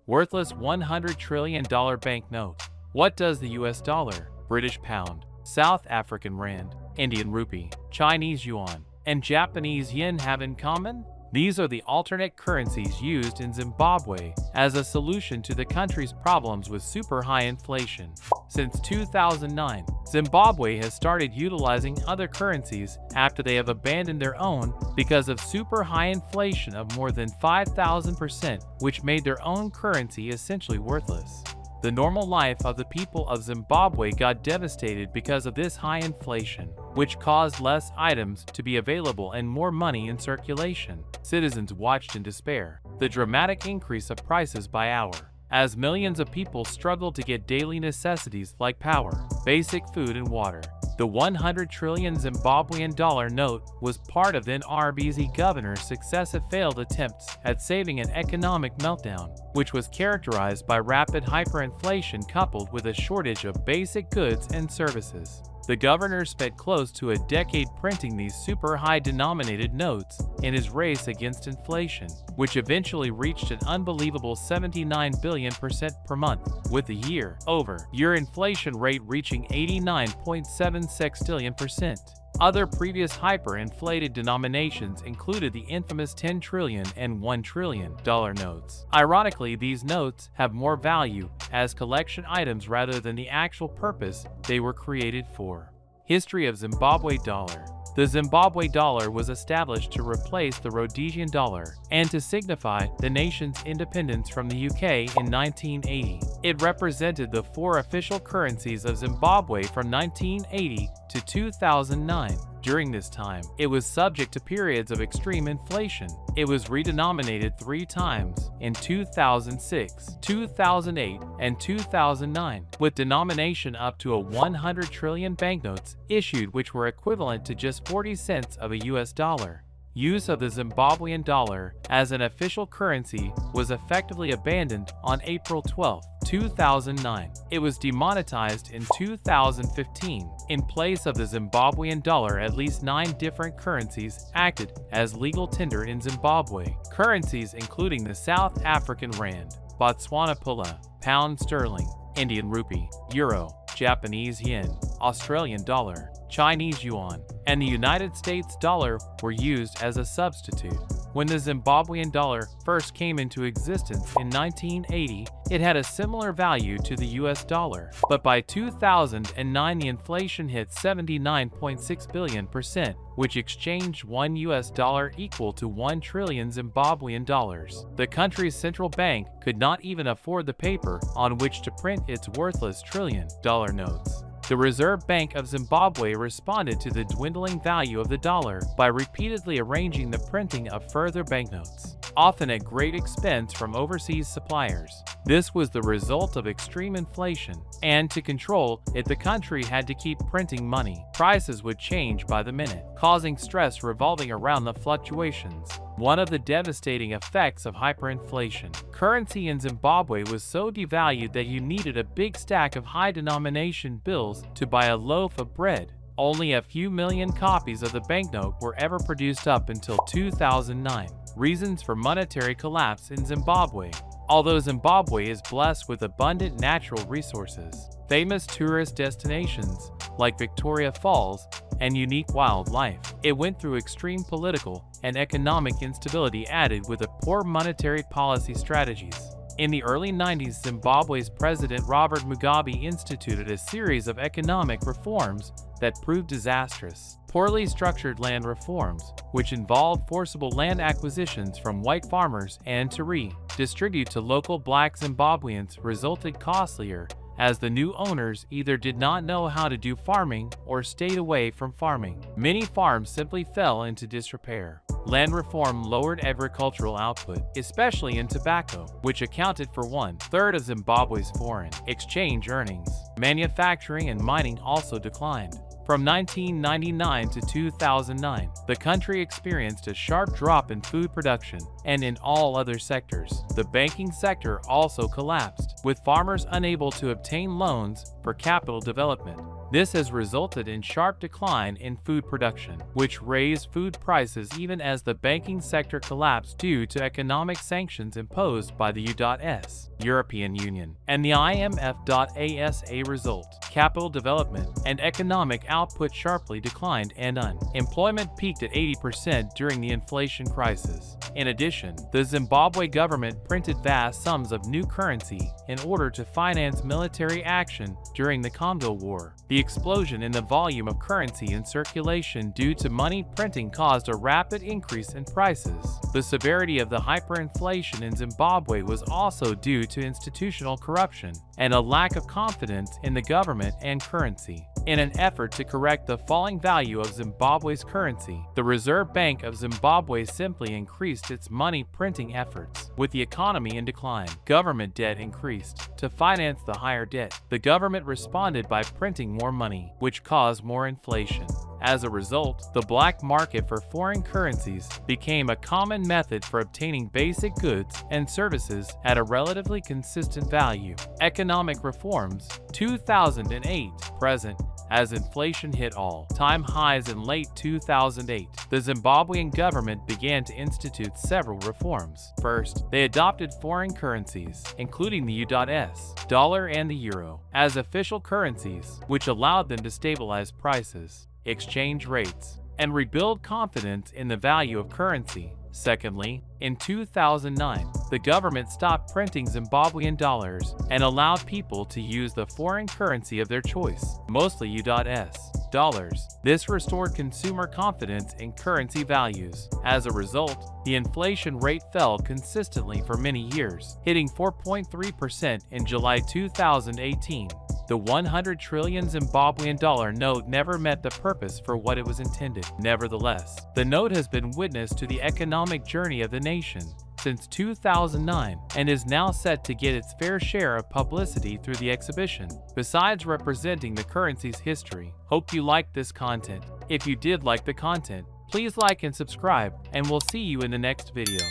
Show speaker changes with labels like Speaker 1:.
Speaker 1: Worthless $100 trillion banknote. What does the US dollar, British pound, South African rand, Indian rupee, Chinese yuan, and Japanese yen have in common? These are the alternate currencies used in Zimbabwe as a solution to the country's problems with super high inflation. Since 2009, Zimbabwe has started utilizing other currencies after they have abandoned their own because of super high inflation of more than 5,000%, which made their own currency essentially worthless. The normal life of the people of Zimbabwe got devastated because of this high inflation, which caused less items to be available and more money in circulation. Citizens watched in despair the dramatic increase of prices by hour, as millions of people struggled to get daily necessities like power, basic food and water. The 100 trillion Zimbabwean dollar note was part of then RBZ governor's successive failed attempts at saving an economic meltdown, which was characterized by rapid hyperinflation coupled with a shortage of basic goods and services. The governor spent close to a decade printing these super high-denominated notes in his race against inflation, which eventually reached an unbelievable 79 billion % per month, with the year-over-year inflation rate reaching 89.76 billion %. Other previous hyperinflated denominations included the infamous 10 trillion and $1 trillion notes. Ironically, these notes have more value as collection items rather than the actual purpose they were created for. History of Zimbabwe dollar. The Zimbabwe dollar was established to replace the Rhodesian dollar and to signify the nation's independence from the UK in 1980. It represented the four official currencies of Zimbabwe from 1980 to 2009. During this time, it was subject to periods of extreme inflation. It was redenominated 3 times in 2006, 2008, and 2009, with denomination up to a 100 trillion banknotes issued, which were equivalent to just 40 cents of a US dollar. Use of the Zimbabwean dollar as an official currency was effectively abandoned on April 12, 2009. It was demonetized in 2015. In place of the Zimbabwean dollar, at least 9 different currencies acted as legal tender in Zimbabwe. Currencies including the South African rand, Botswana pula, pound sterling, Indian rupee, euro, Japanese yen, Australian dollar, Chinese yuan, and the United States dollar were used as a substitute. When the Zimbabwean dollar first came into existence in 1980, it had a similar value to the US dollar, but by 2009 the inflation hit 79.6 billion %, which exchanged one US dollar equal to 1 trillion Zimbabwean dollars. The country's central bank could not even afford the paper on which to print its worthless trillion-dollar notes. The Reserve Bank of Zimbabwe responded to the dwindling value of the dollar by repeatedly arranging the printing of further banknotes, often at great expense from overseas suppliers. This was the result of extreme inflation, and to control it, the country had to keep printing money. Prices would change by the minute, causing stress revolving around the fluctuations. One of the devastating effects of hyperinflation. Currency in Zimbabwe was so devalued that you needed a big stack of high-denomination bills to buy a loaf of bread. Only a few million copies of the banknote were ever produced up until 2009. Reasons for monetary collapse in Zimbabwe. Although Zimbabwe is blessed with abundant natural resources, famous tourist destinations like Victoria Falls, and unique wildlife, it went through extreme political and economic instability added with a poor monetary policy strategies. In the early 90s, Zimbabwe's President Robert Mugabe instituted a series of economic reforms that proved disastrous. Poorly structured land reforms, which involved forcible land acquisitions from white farmers and to redistribute to local black Zimbabweans, resulted costlier, as the new owners either did not know how to do farming or stayed away from farming. Many farms simply fell into disrepair. Land reform lowered agricultural output, especially in tobacco, which accounted for 1/3 of Zimbabwe's foreign exchange earnings. Manufacturing and mining also declined. From 1999 to 2009, the country experienced a sharp drop in food production and in all other sectors. The banking sector also collapsed, with farmers unable to obtain loans for capital development. This has resulted in sharp decline in food production, which raised food prices even as the banking sector collapsed due to economic sanctions imposed by the U.S. European Union, and the IMF.ASA result. Capital development and economic output sharply declined and unemployment peaked at 80% during the inflation crisis. In addition, the Zimbabwe government printed vast sums of new currency in order to finance military action during the Congo War. The explosion in the volume of currency in circulation due to money printing caused a rapid increase in prices. The severity of the hyperinflation in Zimbabwe was also due to institutional corruption and a lack of confidence in the government and currency. In an effort to correct the falling value of Zimbabwe's currency, the Reserve Bank of Zimbabwe simply increased its money printing efforts. With the economy in decline, government debt increased. To finance the higher debt, the government responded by printing more money, which caused more inflation. As a result, the black market for foreign currencies became a common method for obtaining basic goods and services at a relatively consistent value. Economic reforms, 2008, present. As inflation hit all-time highs in late 2008, the Zimbabwean government began to institute several reforms. First, they adopted foreign currencies, including the US dollar and the euro, as official currencies, which allowed them to stabilize prices, exchange rates, and rebuild confidence in the value of currency. Secondly, in 2009, the government stopped printing Zimbabwean dollars and allowed people to use the foreign currency of their choice, mostly US dollars. This restored consumer confidence in currency values. As a result, the inflation rate fell consistently for many years, hitting 4.3% in July 2018. The 100 trillion Zimbabwean dollar note never met the purpose for what it was intended. Nevertheless, the note has been witness to the economic journey of the nation since 2009 and is now set to get its fair share of publicity through the exhibition. Besides representing the currency's history, hope you liked this content. If you did like the content, please like and subscribe, and we'll see you in the next video.